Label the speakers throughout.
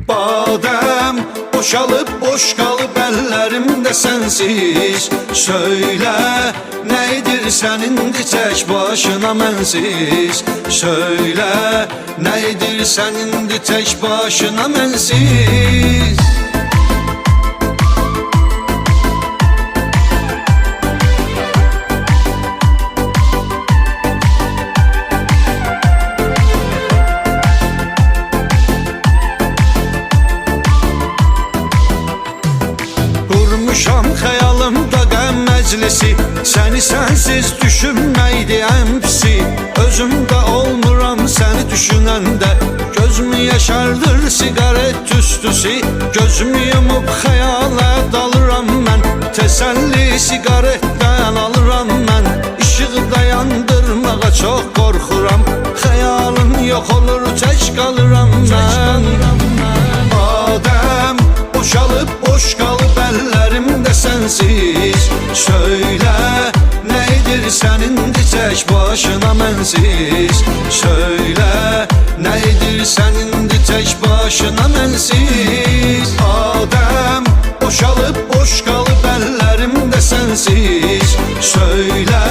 Speaker 1: Badem boşalıp boş kalıp ellerimde sensiz. Söyle neydir senindi tek başına mensiz. Söyle neydir senindi tek başına mensiz. Kurmuşam xəyalımda qəm məclisi, səni sənsiz düşünməkdi ən pisi. Özümdə olmuram səni düşünəndə, gözümü yaşardır sigaret tüstüsü. Gözümü yumub xəyala dalıram mən, təsəlli sigaretdən alıram mən. İşığı dayandırmağa çox qorxuram, xəyalım yox olur tək qalıram mən. Badəm boşalıp boş kalıp ellerimde sensiz. Söyle neydir senindi tek başına mensiz. Söyle neydir senindi tek başına mensiz. Adem boşalıp boş kalıp ellerimde sensiz. Söyle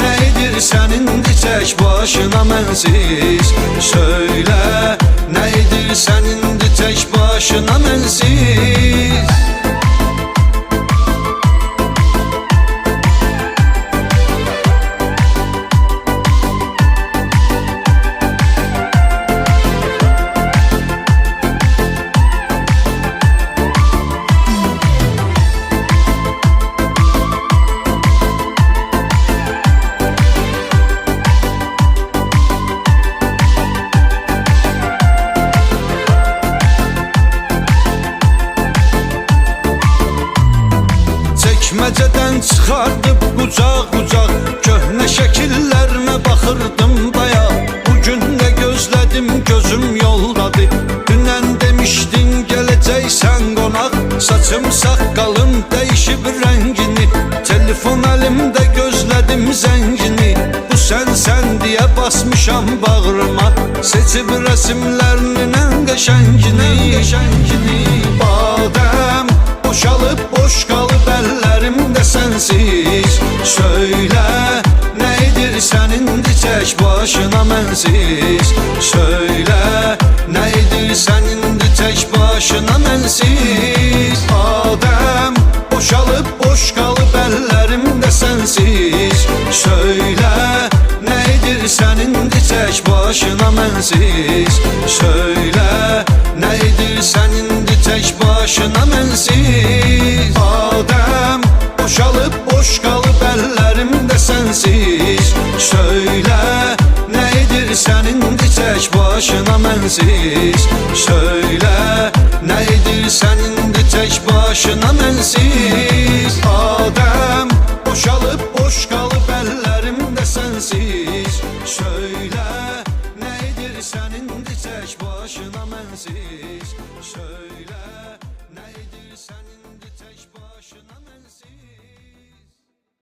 Speaker 1: neydir senindi tek başına mensiz. Söyle neydir senindi tek başına mensiz. Çəkməcədən çıxardıb qucaq-qucaq, köhnə şəkillərinə baxırdım bayaq. Bugün də gözlədim gözüm yoldadır. Dünən demişdin gələcəksən qonaq, saçım saqqalım dəyişib rəngini. Telefon əlimdə gözlədim zəngini. Bu sən deyə basmışam bağrıma, seçib rəsimlərinin ən qəşəngini. Badəm boşalıp boş kalıp ellerimde sensiz. Söyle neydir senindi tek başına mensiz. Söyle neydir senindi tek başına mensiz. Adem boşalıp boş kalıp ellerimde sensiz. Söyle neydir senindi tek başına mensiz. Söyle neydir senindi tek başına mensiz. Adem boşalıp boş kalıp ellerimde sensiz. Söyle neydir senindi tek başına mensiz. Söyle neydir senindi tek başına mensiz.